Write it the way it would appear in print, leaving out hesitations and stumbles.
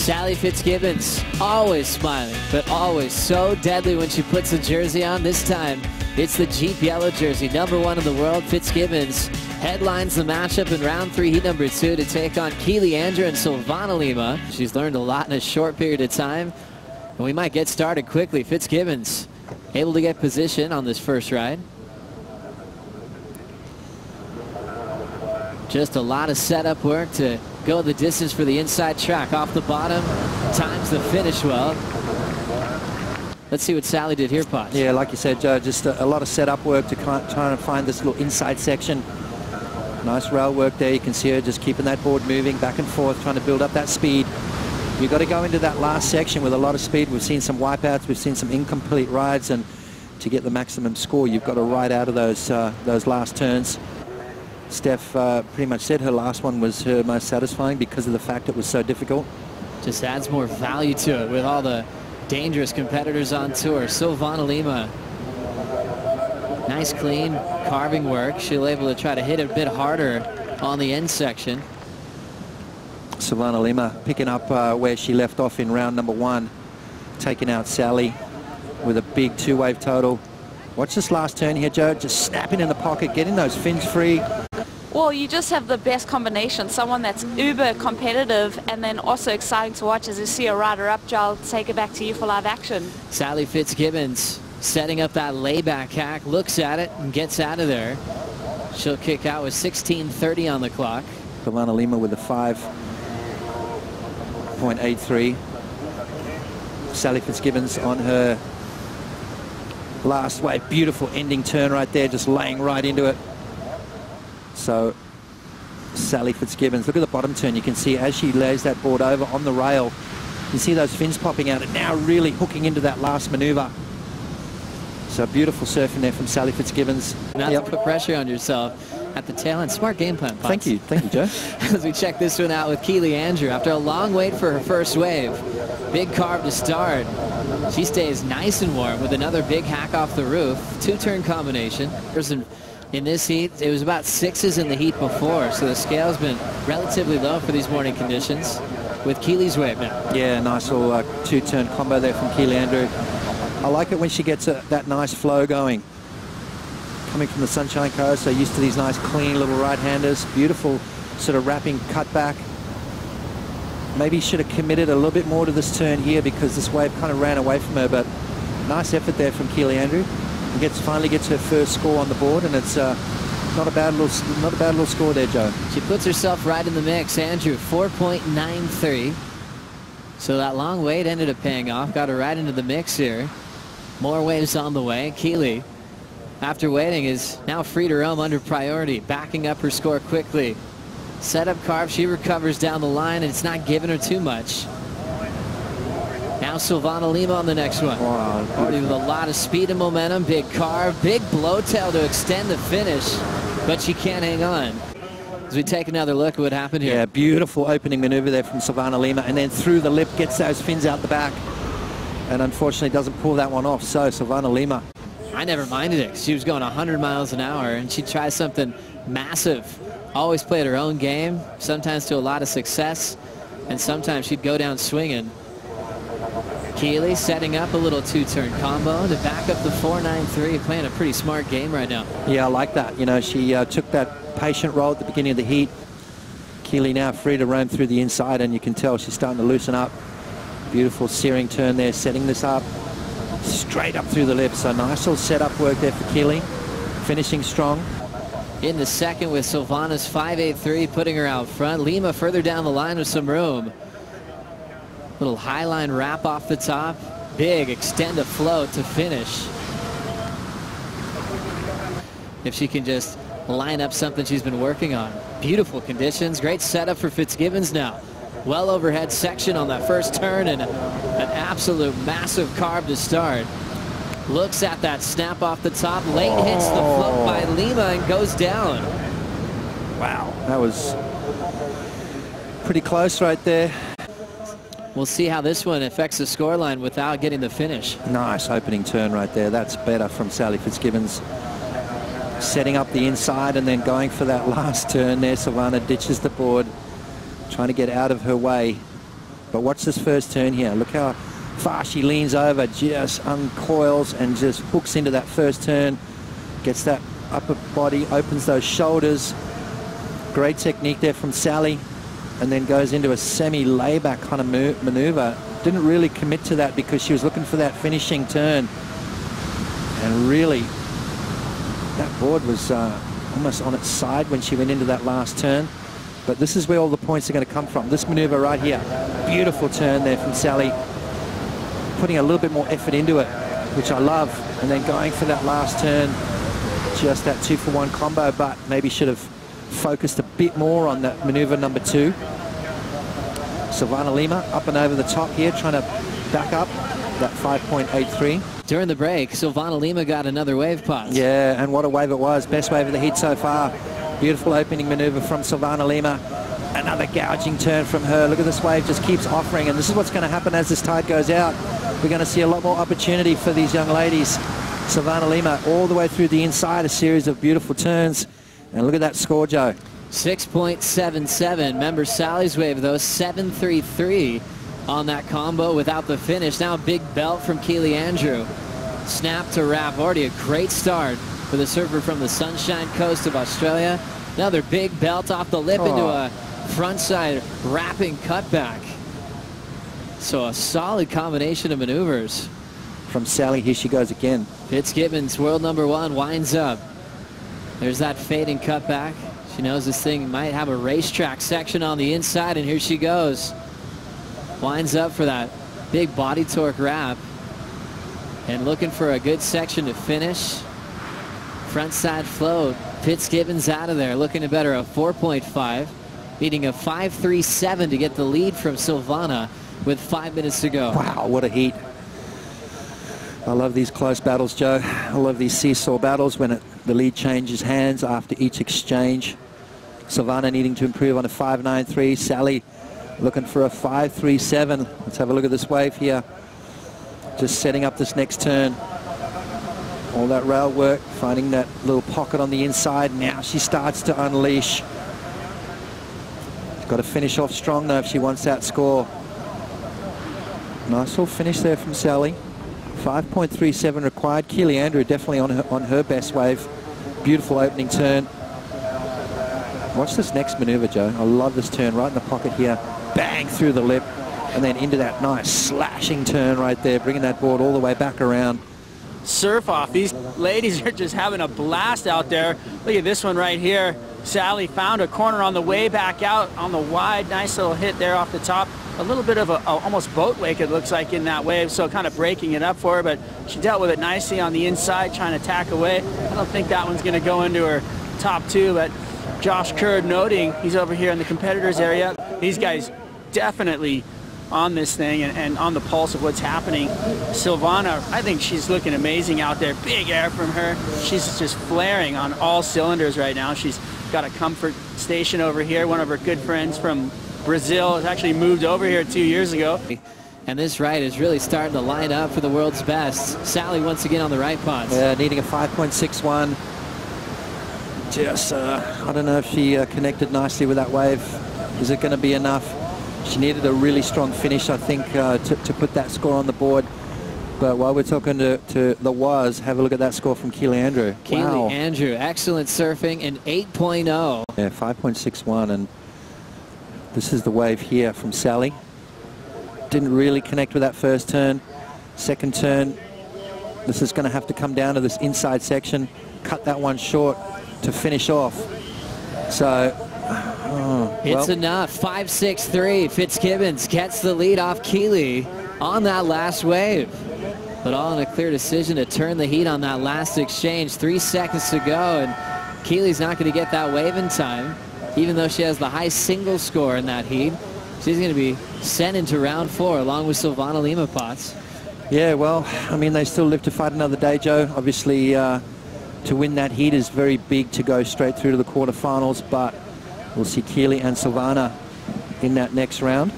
Sally Fitzgibbons, always smiling, but always so deadly when she puts the jersey on. This time, it's the Jeep yellow jersey, #1 in the world. Fitzgibbons headlines the matchup in round 3, heat number 2, to take on Keely Andrew and Silvana Lima. She's learned a lot in a short period of time, and we might get started quickly. Fitzgibbons able to get position on this first ride. Just a lot of setup work to go the distance for the inside track. Off the bottom, times the finish well. Let's see what Sally did here, Potts. Yeah, like you said, Joe, just a lot of setup work to try and find this little inside section. Nice rail work there. You can see her just keeping that board moving back and forth, trying to build up that speed. You've got to go into that last section with a lot of speed. We've seen some wipeouts, we've seen some incomplete rides, and to get the maximum score, you've got to ride out of those last turns. Steph pretty much said her last one was her most satisfying because of the fact it was so difficult. Just adds more value to it with all the dangerous competitors on tour. Silvana Lima, nice clean carving work. She'll able to try to hit it a bit harder on the end section. Silvana Lima picking up where she left off in round number 1, taking out Sally with a big 2-wave total. Watch this last turn here, Joe, just snapping in the pocket, getting those fins free. Well, you just have the best combination, someone that's uber competitive and then also exciting to watch as you see a rider up. Joe, I'll take it back to you for live action. Sally Fitzgibbons setting up that layback hack, looks at it and gets out of there. She'll kick out with 16:30 on the clock. Silvana Lima with a 5.83. Sally Fitzgibbons on her last wave. Beautiful ending turn right there, just laying right into it. So Sally Fitzgibbons, look at the bottom turn. You can see as she lays that board over on the rail, you see those fins popping out and now really hooking into that last maneuver. So beautiful surfing there from Sally Fitzgibbons. Not to put pressure on yourself at the tail end. Smart game plan, Potts. Thank you, Joe. As we check this one out with Keely Andrew. After a long wait for her first wave, big carve to start. She stays nice and warm with another big hack off the roof. 2-turn combination. In this heat, it was about 6s in the heat before, so the scale's been relatively low for these morning conditions with Keely's wave now. Yeah, nice little 2-turn combo there from Keely Andrew. I like it when she gets that nice flow going. Coming from the Sunshine Coast, so used to these nice clean little right-handers. Beautiful sort of wrapping cutback. Maybe should have committed a little bit more to this turn here because this wave kind of ran away from her, but nice effort there from Keely Andrew. Finally gets her first score on the board, and it's not a bad little score there, Joe. She puts herself right in the mix. Andrew, 4.93. So that long wait ended up paying off. Got her right into the mix here. More waves on the way. Keely, after waiting, is now free to roam under priority, backing up her score quickly. Setup carve, she recovers down the line, and it's not giving her too much. Now Silvana Lima on the next one. Wow. Already with a lot of speed and momentum. Big carve, big blowtail to extend the finish, but she can't hang on. As we take another look at what happened here. Yeah, beautiful opening maneuver there from Silvana Lima, and then through the lip gets those fins out the back, and unfortunately doesn't pull that one off. So Silvana Lima. I never minded it. She was going 100 miles an hour, and she tries something massive. Always played her own game, sometimes to a lot of success, and sometimes she'd go down swinging. Keely setting up a little 2-turn combo to back up the 4.93, playing a pretty smart game right now. Yeah, I like that. You know, she took that patient roll at the beginning of the heat. Keely now free to roam through the inside, and you can tell she's starting to loosen up. Beautiful searing turn there, setting this up straight up through the lip. So nice little setup work there for Keely, finishing strong. In the second with Silvana's 5.83, putting her out front. Lima further down the line with some room. Little highline wrap off the top. Big extend of float to finish. If she can just line up something she's been working on. Beautiful conditions. Great setup for Fitzgibbons now. Well overhead section on that first turn and an absolute massive carve to start. Looks at that snap off the top. Late hits the float by Lima and goes down. Wow, that was pretty close right there. We'll see how this one affects the scoreline without getting the finish. Nice opening turn right there. That's better from Sally Fitzgibbons. Setting up the inside and then going for that last turn there. Silvana ditches the board, trying to get out of her way. But watch this first turn here. Look how far she leans over, just uncoils and just hooks into that first turn. Gets that upper body, opens those shoulders. Great technique there from Sally. And then goes into a semi-layback kind of maneuver. Didn't really commit to that because she was looking for that finishing turn. And really, that board was almost on its side when she went into that last turn. But this is where all the points are going to come from. This maneuver right here. Beautiful turn there from Sally. Putting a little bit more effort into it, which I love. And then going for that last turn. Just that 2-for-1 combo, but maybe should have focused a bit more on that maneuver number 2. Silvana Lima up and over the top here, trying to back up that 5.83. During the break, Silvana Lima got another wave pot. Yeah, and what a wave it was. Best wave of the heat so far. Beautiful opening maneuver from Silvana Lima. Another gouging turn from her. Look at this wave, just keeps offering, and this is what's going to happen as this tide goes out. We're going to see a lot more opportunity for these young ladies. Silvana Lima all the way through the inside, a series of beautiful turns. And look at that score, Joe. 6.77. Remember Sally's wave, though, 7.33 on that combo without the finish. Now a big belt from Keely Andrew. Snap to wrap. Already a great start for the surfer from the Sunshine Coast of Australia. Another big belt off the lip into a frontside wrapping cutback. So a solid combination of maneuvers. From Sally, here she goes again. Fitzgibbons, world number 1, winds up. There's that fading cutback. She knows this thing might have a racetrack section on the inside, and here she goes. Winds up for that big body torque wrap. And looking for a good section to finish. Frontside float. Fitzgibbons out of there, looking to better a 4.5. Needing a 5.37 to get the lead from Silvana with 5 minutes to go. Wow, what a heat. I love these close battles, Joe. I love these seesaw battles when the lead changes hands after each exchange. Silvana needing to improve on a 5.93. Sally looking for a 5.37. Let's have a look at this wave here. Just setting up this next turn. All that rail work, finding that little pocket on the inside. Now she starts to unleash. She's got to finish off strong, though, if she wants that score. Nice little finish there from Sally. 5.37 required. Keely Andrew definitely on her best wave. Beautiful opening turn. Watch this next maneuver, Joe. I love this turn right in the pocket here. Bang through the lip and then into that nice slashing turn right there, bringing that board all the way back around. Surf off. These ladies are just having a blast out there. Look at this one right here. Sally found a corner on the way back out on the wide. Nice little hit there off the top. A little bit of a almost boat wake, it looks like, in that wave, so kind of breaking it up for her, but she dealt with it nicely on the inside, trying to tack away. I don't think that one's going to go into her top 2, but Josh Curd noting he's over here in the competitors area. These guys definitely on this thing and on the pulse of what's happening. Silvana, I think she's looking amazing out there. Big air from her. She's just flaring on all cylinders right now. She's got a comfort station over here. One of her good friends from Brazil has actually moved over here 2 years ago. And this right is really starting to line up for the world's best. Sally once again on the right pots. Yeah, needing a 5.61. Just, I don't know if she connected nicely with that wave. Is it going to be enough? She needed a really strong finish, I think, to put that score on the board. But while we're talking to the WAS, have a look at that score from Keely Andrew. Keely Andrew, excellent surfing, an 8.0. Yeah, 5.61, and this is the wave here from Sally. Didn't really connect with that first turn. Second turn, this is going to have to come down to this inside section, cut that one short to finish off. So, it's enough. 5.63. Fitzgibbons gets the lead off Keely on that last wave. But all in a clear decision to turn the heat on that last exchange. 3 seconds to go, and Keely's not going to get that wave in time. Even though she has the high single score in that heat, she's going to be sent into round 4 along with Silvana Lima Potts. Yeah, well, I mean, they still live to fight another day, Joe. Obviously, to win that heat is very big to go straight through to the quarterfinals, but we'll see Keely and Silvana in that next round.